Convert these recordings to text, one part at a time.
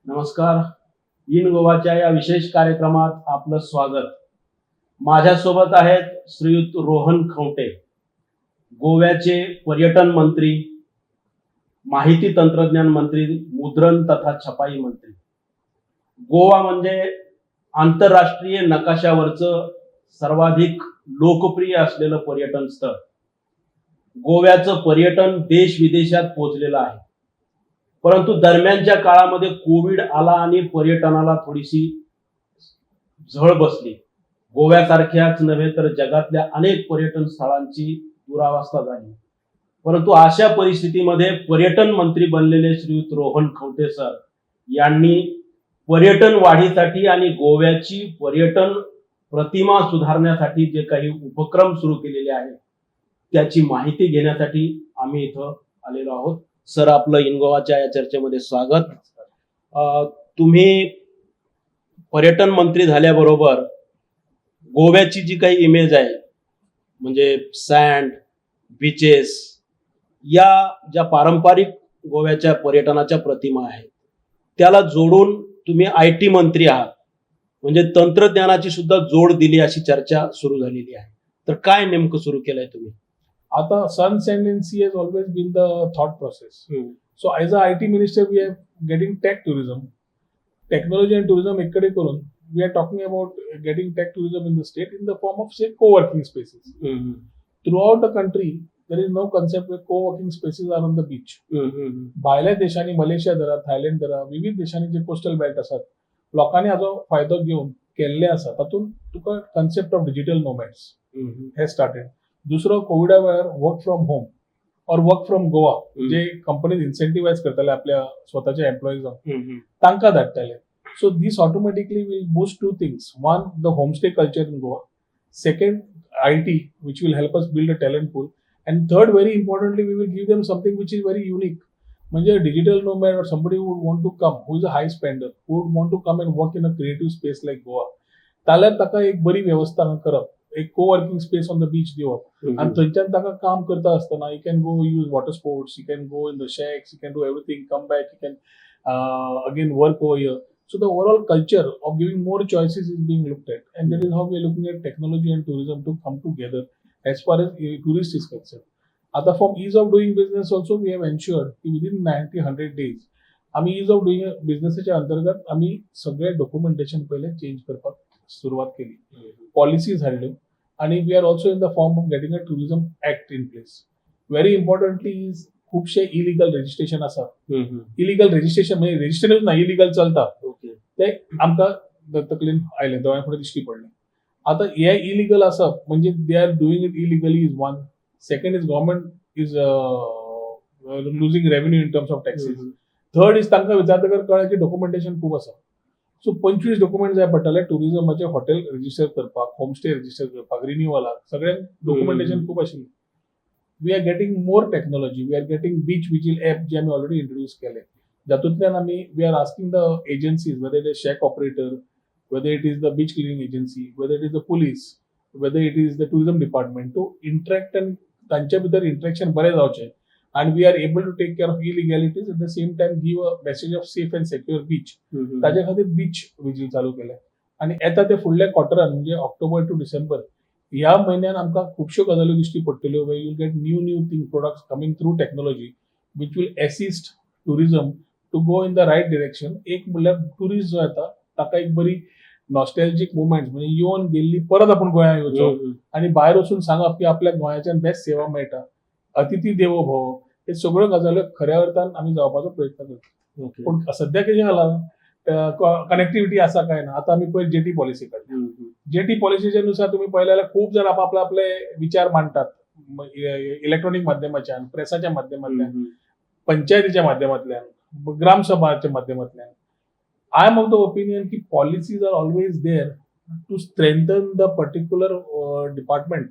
नमस्कार. इन गोवाच्या या विशेष कार्यक्रमात आपलं स्वागत. माझ्यासोबत आहेत श्रीयुत रोहन खौंटे, गोव्याचे पर्यटन मंत्री, माहिती तंत्रज्ञान मंत्री, मुद्रण तथा छपाई मंत्री. गोवा म्हणजे आंतरराष्ट्रीय नकाशावरचं सर्वाधिक लोकप्रिय असलेलं पर्यटन स्थळ. गोव्याचं पर्यटन देश विदेशात पोहोचलेलं आहे. परंतु दरम्यानच्या काळामध्ये कोविड आला आणि पर्यटनाला थोडीशी झळ बसली. गोव्यासारख्याच नव्हे तर जगातल्या अनेक पर्यटन स्थळांची दुरावस्था झाली. परंतु अशा परिस्थितीमध्ये पर्यटन मंत्री बनलेले श्रीयुत रोहन खौंटे सर यांनी पर्यटन वाढीसाठी आणि गोव्याची पर्यटन प्रतिमा सुधारण्यासाठी जे काही उपक्रम सुरू केलेले आहेत त्याची माहिती घेण्यासाठी आम्ही इथं आलेलो आहोत. सर, आपलं इन गोवाच्या या चर्चेमध्ये स्वागत. तुम्ही पर्यटन मंत्री झाल्याबरोबर गोव्याची जी काही इमेज आहे म्हणजे सँड, बीचेस, या ज्या पारंपरिक गोव्याच्या पर्यटनाच्या प्रतिमा आहेत त्याला जोडून तुम्ही IT मंत्री आहात, म्हणजे तंत्रज्ञानाची सुद्धा जोड दिली अशी चर्चा सुरू झालेली आहे. तर काय नेमकं सुरू केलंय तुम्ही? Ata sun, sand, and sea has always been the thought process. So, as a IT minister, we are getting tech tourism, technology and tourism. ekkade karun, we are talking about getting tech tourism in the state in the form of say co-working spaces. Throughout the country, there is no concept where co-working spaces are on the beach. भायल्या देशांनी Malaysia धरा, Thailand धरा, विविध देशांनी जे coastal belt असतात, लोकांनी हाचो फायदो घेऊन केल्ले आसा. तातूंत तुका कन्सेप्ट ऑफ डिजिटल नोमॅड्स हे स्टार्टेड. दुसरो कोविडा वेळार वर्क फ्रॉम होम और वर्क फ्रॉम गोवा जे कंपनीज इन्सेंटिवाइज करताले आपल्या स्वतःच्या एम्प्लॉईजांक तांकां धाडटाले. So this automatically will boost two things. One, the homestay culture in Goa. Second, IT, which will help us build a talent pool. And third, very importantly, we will give them something which is very unique. म्हणजे digital nomad or somebody who would want to come, who is a high spender, who would want to come and work in a creative space like Goa. ताल्यार ताका एक बरी वेवस्था करप, एक co-working space on the beach दिवप, आणि थंयच्यान ताका काम करता आसतना you can go use water sports, you can go in the shacks, you can do everything, come back, you can again work over here. So the overall culture of giving more choices is being looked at, and that is how we are looking at technology and tourism to come together as far as tourist is concerned. आता from ease of doing business also we have ensured की within 90-100 days आम्ही ease of doing बिझनेसच्या अंतर्गत आम्ही सगळे documentation पहिले change करपाक सुरुवात केली, पॉलिसीज हाडल्यो, आणि we are also in the form of getting a tourism act in place. Very importantly is खुबशे इलिगल रजिस्ट्रेशन आसा. इलिगल रजिस्ट्रेशन म्हणजे रजिस्ट्रेशन ना इलिगल चलता ते आमकां तकलेन आयले, दोळ्या फुडें दिश्टी पडले. आता हे इलिगल आसप म्हणजे they are doing it illegally is one. Second is government is losing revenue in terms of taxes. Third is तांकां विचारतकर कळ्ळें की डॉक्युमेंटेशन खूब आसा. सो 25 डॉक्युमेंट जाय पडटाले टुरिझमाचे, हॉटेल रजिस्टर करपाक, होमस्टे रजिस्टर करपाक, रिन्युअलाक, सगळ्यांक डॉक्युमेंटेशन खूब आशिल्लें. We are getting more technology. We are getting beach vigil app जे आमी ऑलरेडी इंट्रोड्यूस केले. जातूंतल्यान आमी we are asking the agencies, whether it is shack operator, whether it is the beach cleaning agency, whether it is the police, whether it is the tourism department, to interact आनी तांच्या भितर interaction बरें जावचें. And we are able to take care of illegalities at the same time give a message of safe and secure beach. ताजे खातीर beach vigil चालू केले. आणि येता ते फुडल्या क्वॉर्टरान म्हणजे ऑक्टोबर टू डिसेंबर ह्या म्हयन्यान आमकां खुबश्यो गजाल्यो दिश्टी पडटल्यो. We'll get new thing products coming through technology which will assist tourism to go in the right direction. एक म्हणल्यार टुरिस्ट जो येता ताका एक बरी नॉस्टॅल्जिक मुवमेंट म्हणजे येवन गेल्ली परत आपण गोंयांत येवचो आणि भायर वचून सांगप की आपल्या गोंयाच्यान बेस्ट सेवा मेळटा, अतिथी देवो भव, हे सगळ्यो गजाल्यो खऱ्या अर्थान आमी जावपाचो प्रयत्न करता. पूण सद्या कितें जाला, कनेक्टिव्हिटी आसा काय ना. आता आमी पयर जेटी पॉलिसी काडली. जेटी पॉलिसीच्या नुसार तुम्ही पळयलें जाल्यार खूब जाण आपले विचार मांडटात इलेक्ट्रॉनिक माध्यमाच्यान, प्रेसाच्या माध्यमांतल्यान, पंचायतीच्या माध्यमांतल्यान, ग्रामसभाच्या माध्यमांतल्यान. I am of the opinion की policies are always there to strengthen the particular department.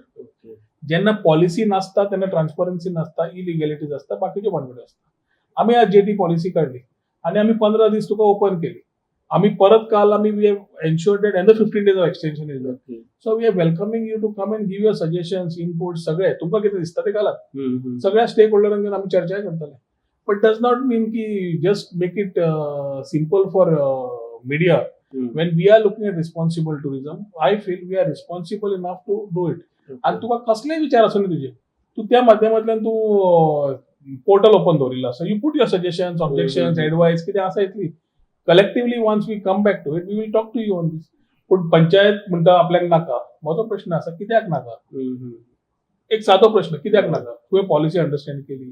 जेन्ना पॉलिसी नासता तेन्ना ट्रान्सपरन्सी नासता, इलिगॅलिटीज आसता, बाकीच्यो भानगडी आसता. आमी आज जेटी पॉलिसी काडली आणि आमी 15 दीस तुका ओपन केली. आमी परत काल आमी we have ensured that another 15 days of extension is there. So we are welcoming you to come and give your suggestions, input, सगळे तुमकां कितें दिसता ते घालात. सगळ्या स्टेक होल्डरांक घेवन आमी चर्चा करतले but does not mean ki just make it simple for media. When we are looking at responsible tourism, I feel we are responsible enough to do it. आणि तुका कसलेय विचार असो न्ही तुझे, तू त्या माध्यमांतल्यान तू पोर्टल ओपन दवरिल्लो आसा. You put your suggestions, objections, advice कितें आसा इतली. Collectively once we come back to it, we will talk to you on this. पूण पंचायत म्हणटा आपल्याक नाका. म्हजो प्रश्न आसा कित्याक नाका? एक सादो प्रश्न, कित्याक नाका? तुवें पॉलिसी अंडरस्टँड केली,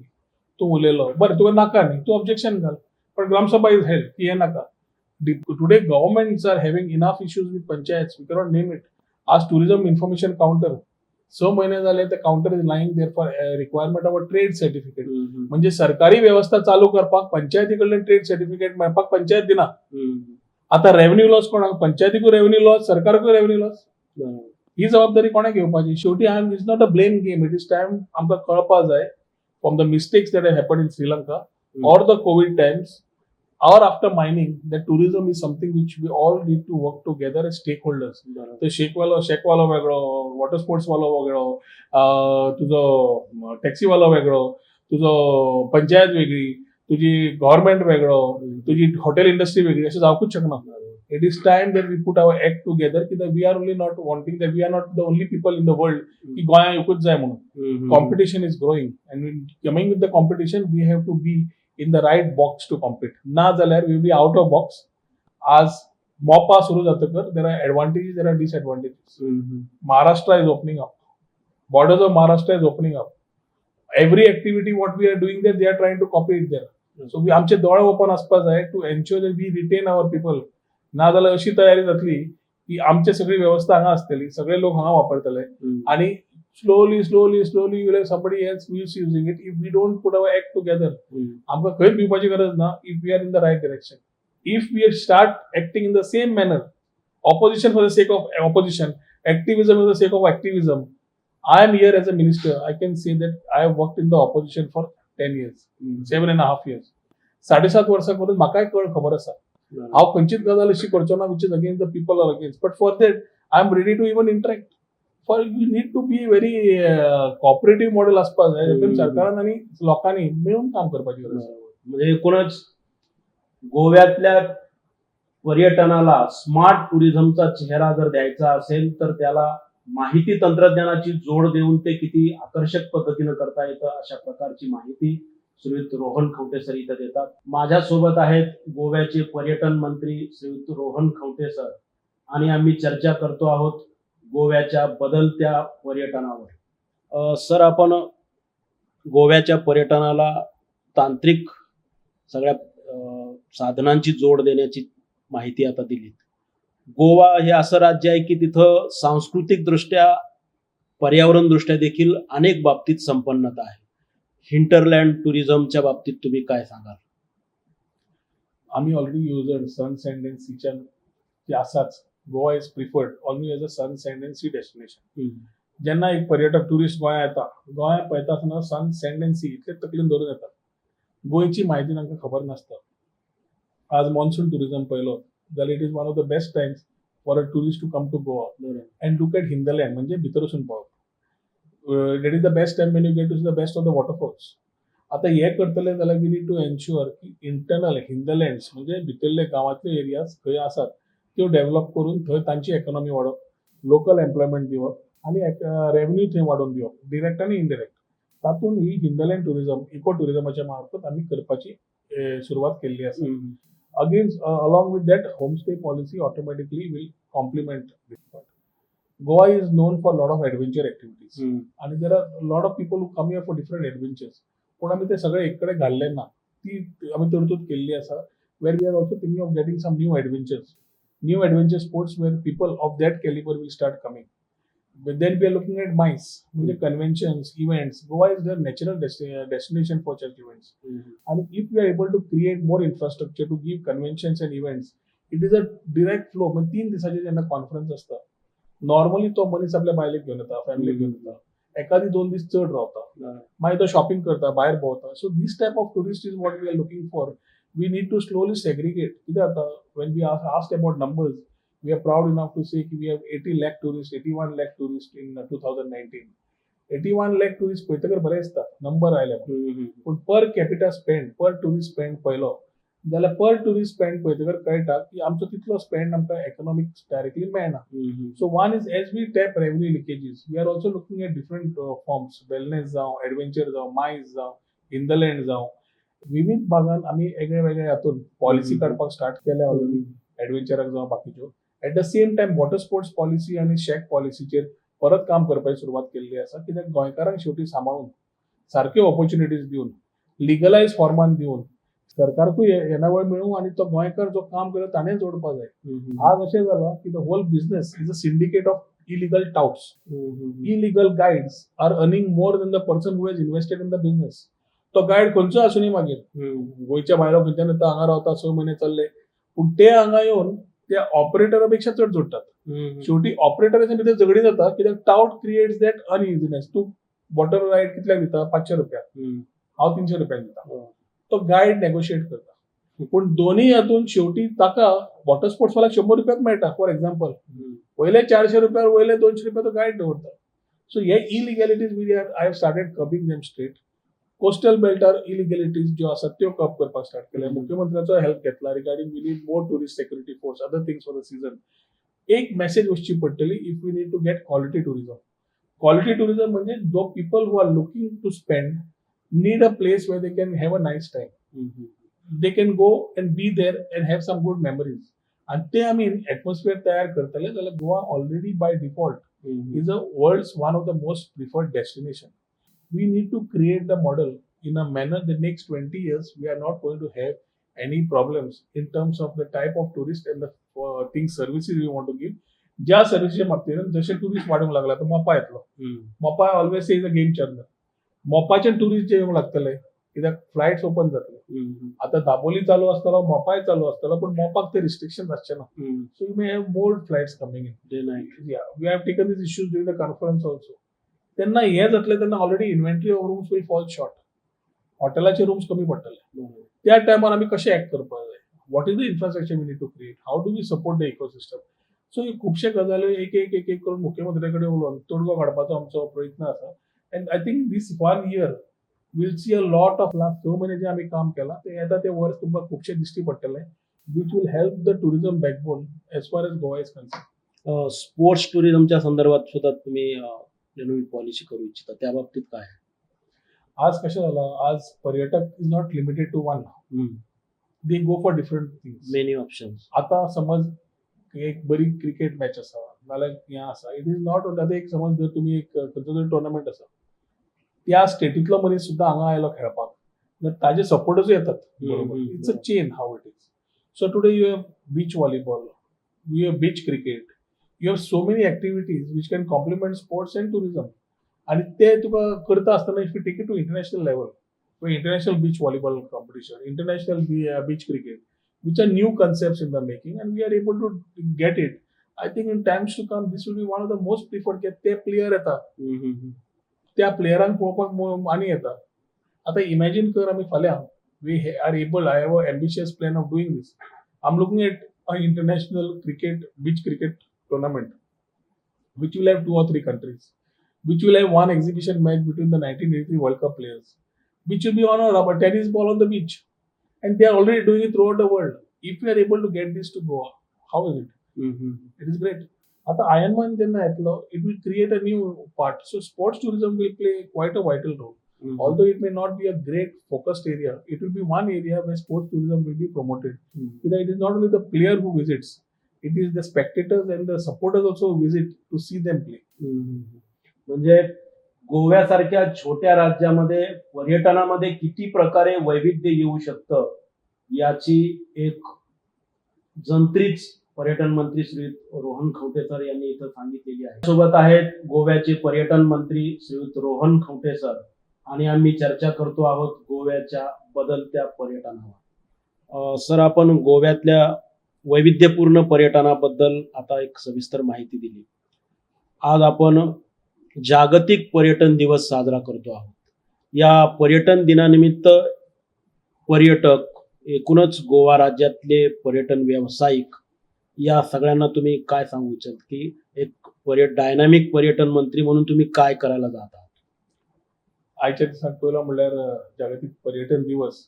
तू उलयलो, बरें तुका नाका न्ही, तू ऑब्जेक्शन घाल. पण ग्रामसभा इज हेल्ड की हे नाका. Today governments are having enough issues with panchayats. We cannot name it. As tourism information counter, 6 महिने झाले the counter is lying there for requirement of a trade certificate. म्हणजे सरकारी व्यवस्था चालू करपाक पंचायतीकडल्यान ट्रेड सर्टिफिकेट मेळपाक पंचायत दिना. आता रेव्हेन्यू लॉस कोणाक? पंचायतीकूय रेव्हेन्यू लॉस, सरकाराकूय रेव्हेन्यू लॉस. ही जबाबदारी कोणे घेवपाची? शेवटी is not a blame game. It is time आमकां कळपाक जाय from the mistakes that happen in Sri Lanka or the COVID times or after mining, that tourism is something which we all need to work together as stakeholders. तो शेकवालो वेगळो, water sports वालो वेगळो, तुझो टॅक्सीवालो वेगळो, तुझो पंचायत वेगळी, तुझी गव्हर्नमेंट वेगळो, तुझी हॉटेल इंडस्ट्री वेगळी, अशें जावपूच शकना. It is time that we put our act together कि we are only not wanting that we are not the only people in the world की गोंया येवकूच जाय म्हणून. Competition is growing and coming with the competition we have to be in the right box to compete. ना जाल्यार we will be out of box. आज मोपा सुरू जातकर there are advantages, there are disadvantages. Maharashtra is opening up. Borders of Maharashtra is opening up. Every activity what we are doing there, they are trying to copy it there. So we आमचे दोळे open आसपाक जाय to ensure that we retain our people. ना जाल्यार अशी तयारी जातली की आमची सगळी व्यवस्था हांगा आसतली, सगळे लोक हांगा वापरतले आणि slowly you have somebody else who is using it. If we don't put our act together, आमकां खंय भिवपाची गरज ना. If we are in the right direction, if we start acting in the same manner, opposition for the sake of opposition, activism for the sake of activism. I am here as a minister. I can say that I have worked in the opposition for 10 years, 7.5 years. 7.5 वर्सां करून म्हाकाय खबर आसा हांव खंयचीच गजाल अशी करचो ना which is against the people or against. But for that, I am ready to even interact. For you need to be very cooperative model आसपाक जाय. देखून सरकारान आनी लोकांनी मेळून काम करपाची गरज आसा. म्हणजे एकूणच गोव्यातल्या पर्यटनाला स्मार्ट टुरिझमचा चेहरा जर द्यायचा असेल तर त्याला माहिती तंत्रज्ञानाची जोड देऊन ते किती आकर्षक पद्धतीने करता येतं अशा प्रकारची माहिती श्रीयुत रोहन खौंटे सर इथं देतात. माझ्यासोबत आहेत गोव्याचे पर्यटन मंत्री श्रीयुत रोहन खौंटे सर आणि आम्ही चर्चा करतो आहोत गोव्याच्या बदलत्या पर्यटनावर. सर, आपण गोव्याच्या पर्यटनाला तांत्रिक सगळ्या साधनांची जोड देण्याची माहिती आता दिली. गोवा हे असं राज्य आहे की तिथं सांस्कृतिक दृष्ट्या, पर्यावरण दृष्ट्या देखील अनेक बाबतीत संपन्नता आहे. हिंटरलँड टुरिझमच्या बाबतीत तुम्ही काय सांगाल? आम्ही already user sun sand and सीच्या ते आसाच. Goa is preferred always as a sun sand and sea destination. जेन्ना एक पर्यटक टुरिस्ट गोंया येता, गोंया पळयता आसतना सन सँड अँड सी इतले तकलेन धरून येता. गोंयची म्हायती तांकां खबर नासता. आज मॉन्सून टुरिझम पळयलो जाल्यार it is one of the best times for a tourist to come to Goa and look at hinterland, म्हणजे भितर वचून पळोवप. That is the best time when you get to see the best of the waterfalls. आता हे करतले जाल्यार we need to ensure की internal हिंदलँड्स म्हणजे भितरले गांवांतले एरियाज खंय आसात त्यो डेव्हलप करून थंय तांची इकॉनॉमी वाडोवप, लोकल एम्प्लॉयमेंट दिवप आणि रेव्हेन्यू थंय वाडोवन दिवप, डिरेक्ट आणि इनडिरेक्ट. तातूंत ही हिंदलँड टुरिझम, इको टुरिझमाच्या मार्फत आमी करपाची सुरवात केल्ली आसा. Against along with that homestay policy automatically will complement this part. Goa is known for a lot of adventure activities. And there are a lot of people who come here for different adventures. पण आम्ही ते सगळे एककडे घालले ना. ती आम्ही तरतूद केल्ली आसा. Where we are also thinking of getting some new adventure sports where people of that caliber will start coming. But then we are looking at MICE, म्हणजे conventions, events. Goa is the natural destination for such events. And if we are able to create more infrastructure to give conventions and events, it is a direct flow. म्हणजे 3 दिसाचे जेन्ना conference असता, normally तो मनीस आपल्या बायलेक घेवन येता, फॅमिलीक घेवन येता, एखादी 2 दीस चड रावता, मागीर तो शॉपिंग करता, भायर भोंवता. So this type of tourist is what we are looking for. We need to slowly segregate. कितें जाता, when we are asked about numbers, we are proud enough to say की we have 80 lakh tourists, 81 lakh tourists in 2019. 81 lakh tourist पळय तर बरें दिसता number आयले पूण per capita spend पर tourist spend पळयलो जाल्यार पर टुरिस्ट स्पेंड पळयतकर कळटा की आमचो तितलो स्पेंड आमकां इकॉनॉमिक डायरेक्टली मेळना. So one is as we tap revenue leakages we are also looking at different forms wellness जावं एडव्हेंचर जावं मायज जावं हिंदलँड जावं विविध भागान आमी वेगळे वेगळे हातून पॉलिसी काडपाक स्टार्ट केल्या ऑलरेडी एडव्हेंचराक जावं बाकीच्यो. Eight the same time water sports policy आनी शॅक पॉलिसीचेर परत काम करपाची सुरवात केल्ली आसा कित्याक गोंयकारांक शेवटी सांबाळून सारक्यो ऑपॉर्च्युनिटीज दिवन लिगलायज फॉर्मान दिवन सरकारकूय येणावळ मेळूं आनी तो गोंयकार जो काम करता ताणें जोडपा जाय. आज अशें जालां की the whole business is a syndicate of illegal touts. Illegal guides are earning more than the person who has invested in the business. तो गायड खंयचो आसूनी मागीर गोंयच्या भायलो खंयच्यान येता हांगा रावता 6 म्हयने चल्ले पूण ते हांगा येवन त्या ऑपरेटरा पेक्षा चड जोडटात. शेवटी ऑपरेटराच्या भितर झगडी जाता कित्याक टाउट क्रिएट्स दॅट अनइझीनेस. तूं वॉटर रायड कितल्याक दिता 500 रुपया हांव 300 रुपयाक दिता. तो गायड नेगोशिएट करता पूण दोनूय हातून शेवटी ताका वॉटर स्पोर्ट्स वाल्याक 100 रुपयाक मेळटा फॉर एक्झाम्पल पयले 400 रुपयार वयले 200 रुपया तो गायड दवरता. सो हे illegalities we I have started curbing them straight. Coastal बेल्टार इलिगॅलिटीज ज्यो आसात त्यो कप करपाक स्टार्ट केल्या. मुख्यमंत्र्याचो हेल्प घेतला regarding we need more tourist security force other things for the season. एक मेसेज वचची पडटली if we need to get quality tourism. Quality tourism म्हणजे those people who are looking to spend need a place where they can have a nice time. They can go and be there and have some good memories. And they, I mean, atmosphere तयार करतले जाल्यार Goa already by default is a world's one of the most preferred destination. We need to create the model in a manner the next 20 years we are not going to have any problems in terms of the type of tourist and the things services we want to give. ज्या सर्व्हिसच्या बाबतीत जसे tourist वाढूंक लागला तर मोपा येतलो. Mopa always is a game changer. मोपाचे tourist जे येवंक लागतले कित्याक फ्लायट्स ओपन जातले. आता दाबोली चालू आसतलो मोपाय चालू आसतलो पूण मोपाक ते रिस्ट्रिक्शन आसचे ना. So you may have more flights coming in day night. We have taken this issues during the conference also. तेन्ना हे जातले तेन्ना already inventory of rooms will fall short. हॉटेलाचे रूम्स कमी पडटले. त्या टायमार आमी कशें एक्ट करपाक जाय. What is the infrastructure we need to create. How do we support the ecosystem. So हे खुबशे गजाल्यो एक एक एक एक करून मुख्यमंत्र्या कडेन उलोवन तोडगो काडपाचो आमचो प्रयत्न आसा. And I think this 1 year we'll see a lot of last 2 महिने जे आम्ही काम केला ते येता ते वर्स तुमकां खुबशे दिश्टी पडटले which will help the tourism backbone as far as Goa is concerned. Sports टुरिझमच्या संदर्भात सुद्धा तुम्ही नवीन पॉलिसी करू इच्छिता त्या बाबतीत काय? आज कशें जालां आज पर्यटक is not limited to one. They go for different things. Many options. आता समज एक बरी क्रिकेट मॅच आसा नाल्यार हें आसा इट इज नॉट ओनली. आतां एक समज जर तुमी एक खंयचो तरी टुर्नामेंट आसा त्या स्टेटींतलो मनीस सुद्दां हांगा आयलो खेळपाक जाल्यार ताजे सपोर्टर्सूय येतात बरोबर. It's a chain how it is. So today you have beach volleyball you have beach cricket you have so many activities which can complement sports and tourism. आनी ते तुका करता आसतना if you take it to international level international beach volleyball competition international beach cricket which are new concepts in the making and we are able to get it. I think in times to come this will be one of the most preferred. ते player येता त्या प्लेयरांक पळोवपाक आनी येता. आतां imagine कर आमी फाल्यां we are able I have a ambitious plan of doing this. I am looking at a international cricket beach cricket tournament which will have 2 or 3 countries, which will have one exhibition match between the 1983 World Cup players, which will be on a tennis ball on the beach. And they are already doing it throughout the world. If we are able to get this to Goa, how is it? It is great. आता Ironman जेन्ना येतलो, it will create a new part. So sports tourism will play quite a vital role. Although it may not be a great focused area, it will be one area where sports tourism will be promoted. Because it is not only the player who visits, it is the spectators and the supporters also who visit to see them play. म्हणजे गोव्यासारख्या छोट्या राज्यामध्ये पर्यटनामध्ये किती प्रकारे वैविध्य येऊ शकतं याची एक जंत्रीच पर्यटन मंत्री श्रीयुत रोहन खौंटे सर यांनी इथं सांगितलेली आहे. सोबत आहेत गोव्याचे पर्यटन मंत्री श्रीयुत रोहन खौंटे सर आणि आम्ही चर्चा करतो आहोत गोव्याच्या बदलत्या पर्यटनावर. सर आपण गोव्यातल्या वैविध्यपूर्ण पर्यटनाबद्दल आता एक सविस्तर माहिती दिली. आज आपण जागतिक पर्यटन दिवस साजरा करतो आहोत. या पर्यटन दिनानिमित्त पर्यटक एकूणच गोवा राज्यातले पर्यटन व्यावसायिक या सगळ्यांना तुम्ही काय सांगू इच्छित की एक डायनामिक पर्यटन मंत्री म्हणून तुम्ही काय करायला जात आहात? आयच्या दिसाक पयलो म्हणल्यार जागतीक पर्यटन दिवस.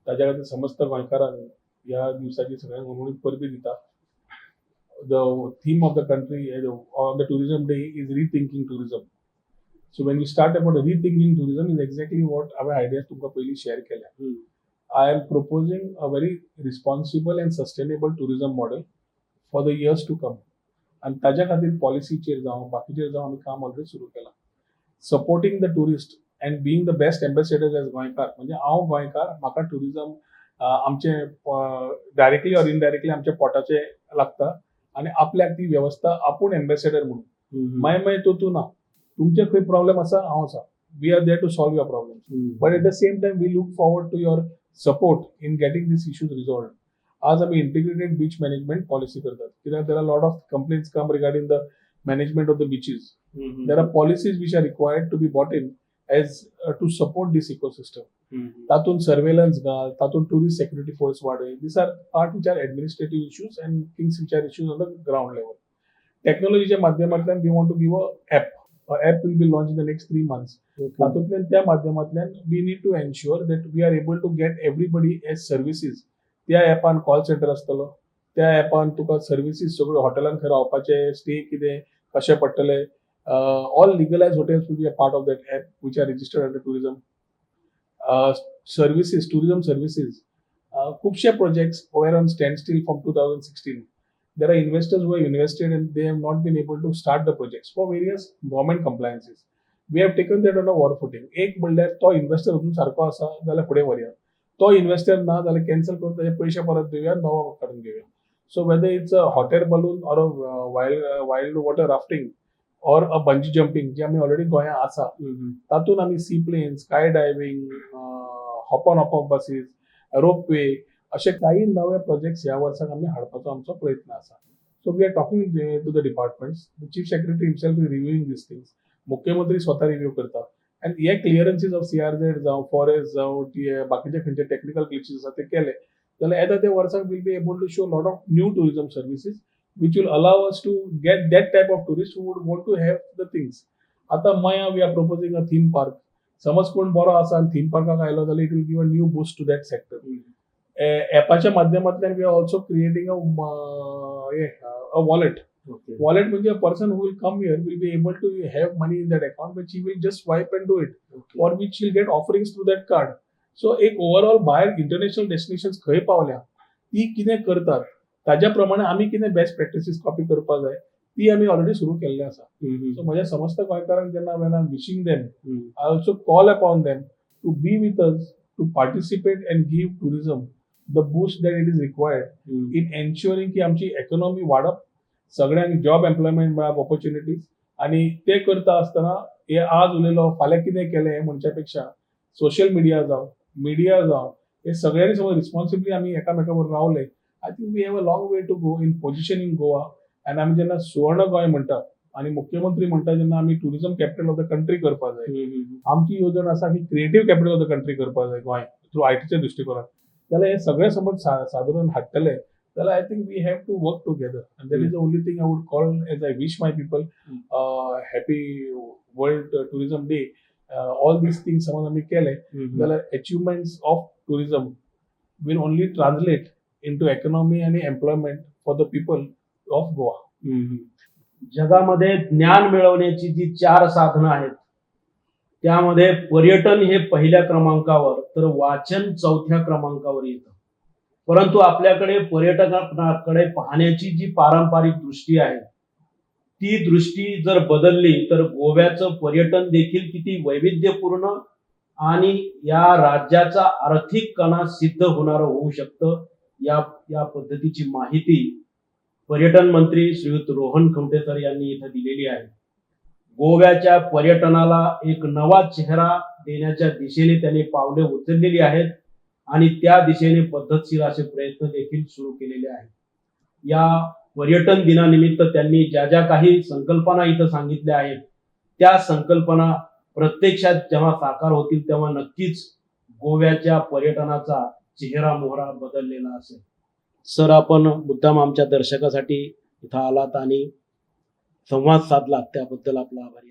ताज्या खातीर समस्त गोंयकारांक ह्या दिवसाची सगळ्यांक उर्वरीत परबी दिता. The theme of the country on the tourism day is rethinking tourism. So when we start about rethinking tourism is exactly what our ideas तुमकां पयलीं share केल्या. I am proposing a very responsible and sustainable tourism model for the years to come. आणि ताज्या खातीर पॉलिसीचेर जावं बाकीचेर जावं आमी काम ऑलरेडी सुरू केलां. Supporting the tourist and being the best ambassadors as गोंयकार. म्हणजे हांव गोंयकार, म्हाका टुरिजम आमचे डायरेक्टली ऑर इनडायरेक्टली आमच्या पोटाचे लागता आणि आपल्याक ती वेवस्था आपूण एम्बेसेडर म्हणून माय तूं ना. तुमचे खंय प्रॉब्लेम आसा हांव आसा. We are there to solve your problem. But at the same time we look forward to your support in getting this issues resolved. आज आम्ही इंटिग्रेटेड बीच मॅनेजमेंट पॉलिसी करतात. कित्याक there are lot of complaints come regarding the management of the beaches. There are policies which are required to be bought in as to support this ecosystem. तातूंत surveillance घाल, तातूंत tourist security force वाडय. This are part which are administrative issues and things which are issues on the ground level. टेक्नॉलॉजीच्या माध्यमांतल्यान we want to give a app. App will be launch in the next 3 months. तातूंतल्यान त्या माध्यमांतल्यान we need to ensure that we are able to get everybody as services. त्या ॲपान call centre आसतलो. त्या ॲपान तुका services सगळ्यो हॉटेलान खंय रावपाचें, स्टे कितें कशें पडटलें, all legalise hotels will be a part of that app which are registered under tourism. Services, tourism services. Kubshe projects were on standstill from 2016. There are investors who have invested and they have not been able to start the projects for various government compliances. We have taken that on a war footing. एक म्हणल्यार तो investor अजून सारको आसा जाल्यार फुडें व्हरया. तो investor ना जाल्यार कॅन्सल करून ताजे पयशे परत दिवया, नवो काडून घेवया. So whether it's a hot air balloon or a wild water rafting और अ बंजी जंपिंग जे आमी ऑलरेडी गोंया आसा, तातूंत आमी seaplane, sky diving, hop on off buses, ropeway असे काही नवे प्रोजेक्ट्स ह्या वर्साक आमी हाडपाचो आमचो प्रयत्न आसा. So we are talking to the departments. The chief secretary himself is reviewing these things. मुख्यमंत्री स्वतः रिव्ह्यू करता. अँड हे क्लिअरन्सीस ऑफ CRZ जावं फॉरेस्ट जावं बाकीचे खंयचे टेक्निकल ग्लिचेस आसा ते केले जाल्यार येता त्या वर्साक will be able to show lot of new tourism services which will allow us to get that type of tourists who would want to have the things. आता मया we are proposing a theme park. समज कोण बरो आसा आणि theme पार्काक आयलो जाल्यार it will give a new boost to that sector. ॲपाच्या माध्यमांतल्यान we are also creating a wallet. Wallet म्हणजे a person who will come here will be able to have money in that account which he will just swipe and do it for which will get offerings through that card. So एक overall भायर international destinations खंय पावल्या, ती कितें करतात ताज्या प्रमाणे आमी कितें बेस्ट प्रॅक्टिसीस कॉपी करपाक जाय ती आमी ऑलरेडी सुरू केल्लें आसा. सो म्हज्या समस्त गोंयकारांक जेन्ना when I am wishing them, I also call upon them to be with us, to participate and give tourism the boost that it is required in ensuring की आमची इकॉनॉमी वाडप, सगळ्यांक जॉब एम्प्लॉयमेंट मेळप, opportunities. आणि ते करता आसतना हे आज उलयलो फाल्यां कितें केलें हे म्हणच्या पेक्षा सोशल मिडिया जावं हे सगळ्यांनी समज रिस्पॉन्सिबली आमी एकामेका बरोबर रावले, I think we have a long way to go in positioning Goa. आनी आमी जेन्ना सुवर्ण गोंय म्हणटा आणि मुख्यमंत्री म्हणटा जेन्ना आमी tourism capital of the country करपाक जाय, आमची येवजण आसा की creative capital of the country करपाक जाय गोंय थ्रू आयटीच्या दृश्टिकोनात. जाल्यार हे सगळे समज सादारण हाडटले जाल्यार I think we have to work together. And that is the only thing I would call as I wish my people happy world tourism day. All these things समज आमी केले जाल्यार achievements of tourism will only translate into economy and employment for the people of Goa. जगामध्ये ज्ञान मिळवण्याची जी 4 साधनं आहेत त्यामध्ये पर्यटन हे पहिल्या क्रमांकावर तर वाचन 4थ्या क्रमांकावर येतं. परंतु आपल्याकडे पर्यटकांकडे पाहण्याची जी पारंपरिक दृष्टी आहे ती दृष्टी जर बदलली तर गोव्याचं पर्यटन देखील किती वैविध्यपूर्ण आणि या राज्याचा आर्थिक कणा सिद्ध होणारं होऊ शकतं या पद्धतीची माहिती पर्यटन मंत्री श्रीयुत रोहन खौंटे सर यांनी इथं दिलेली आहे. गोव्याच्या पर्यटनाला एक नवा चेहरा देण्याच्या दिशेने त्यांनी पावले उचललेली आहेत आणि त्या दिशेने पद्धतशीर असे प्रयत्न देखील सुरू केलेले आहेत. या पर्यटन दिनानिमित्त त्यांनी ज्या ज्या काही संकल्पना इथं सांगितल्या आहेत त्या संकल्पना प्रत्यक्षात जेव्हा साकार होतील तेव्हा नक्कीच गोव्याच्या पर्यटनाचा चेहरा मोहरा बदललेला असेल. सर, आपण मुद्दाम आमच्या दर्शकासाठी इथं आलात आणि संवाद साधला त्याबद्दल आपला आभारी.